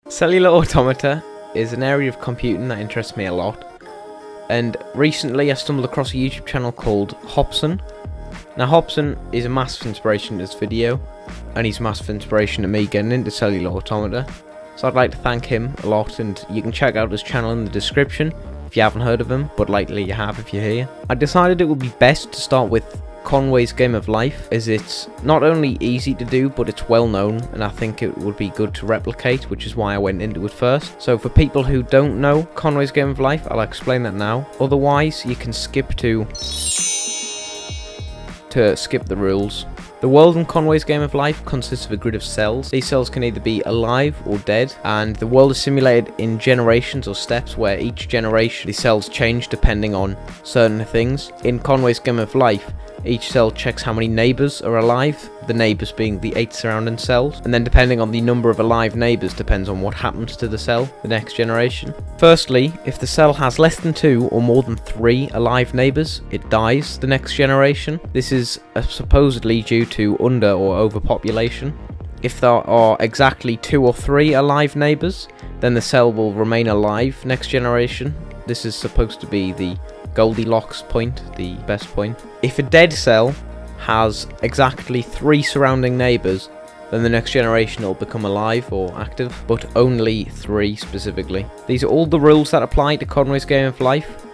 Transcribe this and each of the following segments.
Cellular automata is an area of computing that interests me a lot, and recently I stumbled across a YouTube channel called Hopson. Now Hopson is a massive inspiration to this video, and he's a massive inspiration to me getting into cellular automata, so I'd like to thank him a lot, and you can check out his channel in the description if you haven't heard of him, but likely you have if you're here. I decided it would be best to start with Conway's Game of Life, as it's not only easy to do, but it's well known, and I think it would be good to replicate, which is why I went into it first. So for people who don't know Conway's Game of Life, I'll explain that now. Otherwise, you can skip to skip the rules. The world in Conway's Game of Life consists of a grid of cells. These cells can either be alive or dead, and the world is simulated in generations or steps, where each generation the cells change depending on certain things. In Conway's Game of Life, each cell checks how many neighbours are alive, the neighbours being the 8 surrounding cells, and then depending on the number of alive neighbours depends on what happens to the cell the next generation. Firstly, if the cell has less than 2 or more than 3 alive neighbours, it dies the next generation. This is supposedly due to under or overpopulation. If there are exactly 2 or 3 alive neighbours, then the cell will remain alive next generation. This is supposed to be the Goldilocks point, the best point. If a dead cell has exactly 3 surrounding neighbours, then the next generation will become alive or active, but only 3 specifically. These are all the rules that apply to Conway's Game of Life.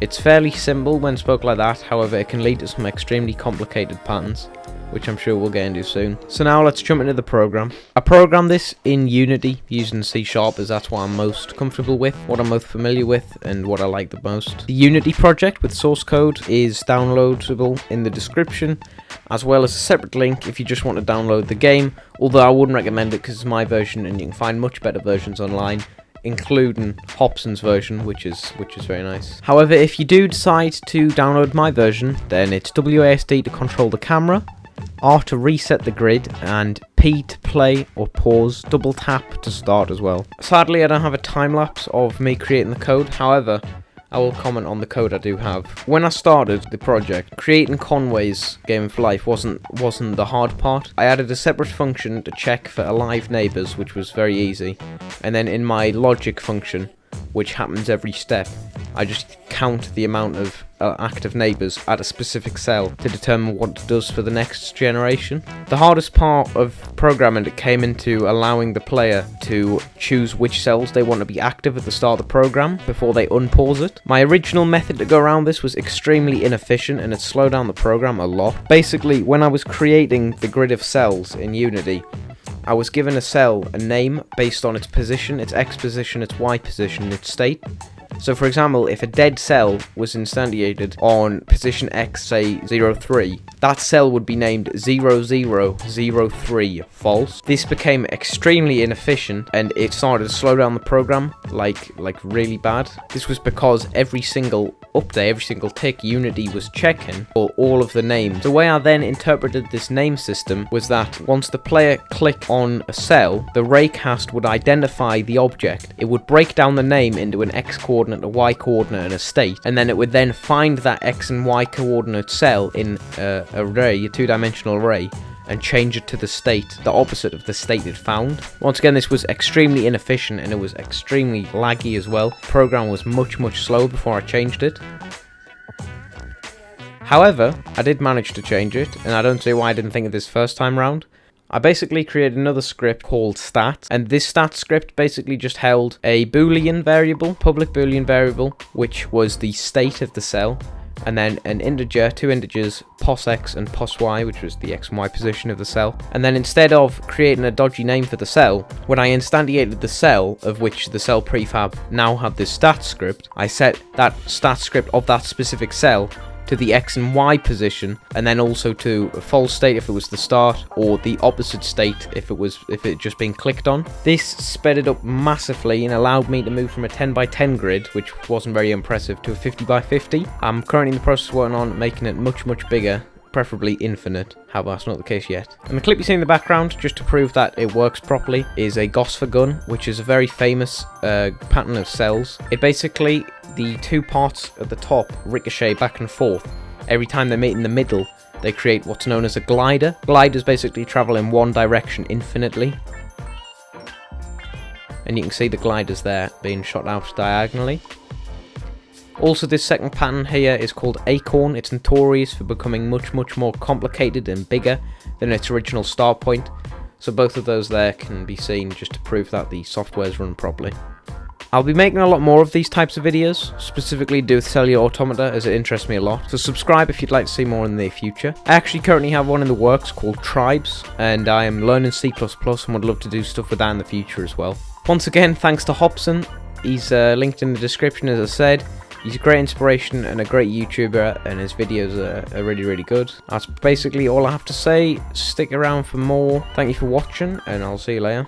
It's fairly simple when spoke like that, however it can lead to some extremely complicated patterns, which I'm sure we'll get into soon. So now let's jump into the program. I programmed this in Unity using C# as that's what I'm most comfortable with, what I'm most familiar with, and what I like the most. The Unity project with source code is downloadable in the description, as well as a separate link if you just want to download the game, although I wouldn't recommend it because it's my version and you can find much better versions online, including Hopson's version, which is very nice. However, if you do decide to download my version, then it's WASD to control the camera, R to reset the grid, and P to play or pause, double tap to start as well. Sadly, I don't have a time lapse of me creating the code, however, I will comment on the code I do have. When I started the project, creating Conway's Game of Life wasn't the hard part. I added a separate function to check for alive neighbours, which was very easy, and then in my logic function, which happens every step, I just count the amount of active neighbours at a specific cell to determine what it does for the next generation. The hardest part of programming it came into allowing the player to choose which cells they want to be active at the start of the program before they unpause it. My original method to go around this was extremely inefficient and it slowed down the program a lot. Basically, when I was creating the grid of cells in Unity, I was given a cell a name based on its position, its X position, its Y position, its state. So for example, if a dead cell was instantiated on position X, say 03, that cell would be named 0003 false. This became extremely inefficient and it started to slow down the program like really bad. This was because every single update, every single tick, Unity was checking for all of the names. The way I then interpreted this name system was that once the player clicked on a cell, the raycast would identify the object. It would break down the name into an X coordinate, a Y coordinate, and a state, and then it would then find that X and Y coordinate cell in a array, a 2-dimensional array, and change it to the state, the opposite of the state it found. Once again, this was extremely inefficient and it was extremely laggy as well. The program was much slower before I changed it. However, I did manage to change it, and I don't see why I didn't think of this first time round. I basically created another script called stat, and this stat script basically just held a boolean variable, public boolean variable, which was the state of the cell, and then an integer, 2 integers, pos x and pos y, which was the x and y position of the cell. And then instead of creating a dodgy name for the cell, when I instantiated the cell of which the cell prefab now had this stat script, I set that stat script of that specific cell to the X and Y position, and then also to a false state if it was the start, or the opposite state if it had just been clicked on. This sped it up massively and allowed me to move from a 10x10 grid, which wasn't very impressive, to a 50x50. I'm currently in the process of working on making it much bigger, preferably infinite. However, that's not the case yet. And the clip you see in the background, just to prove that it works properly, is a Gosford gun, which is a very famous pattern of cells. It basically, the 2 parts at the top ricochet back and forth. Every time they meet in the middle, they create what's known as a glider. Gliders basically travel in one direction infinitely. and you can see the gliders there being shot out diagonally. Also, this second pattern here is called Acorn. It's notorious for becoming much more complicated and bigger than its original start point. So both of those there can be seen just to prove that the software's run properly. I'll be making a lot more of these types of videos, specifically to do with Cellular Automata, as it interests me a lot. So subscribe if you'd like to see more in the future. I actually currently have one in the works called Tribes, and I am learning C++ and would love to do stuff with that in the future as well. Once again, thanks to Hopson. He's linked in the description, as I said. He's a great inspiration and a great YouTuber, and his videos are really good. That's basically all I have to say. Stick around for more. Thank you for watching, and I'll see you later.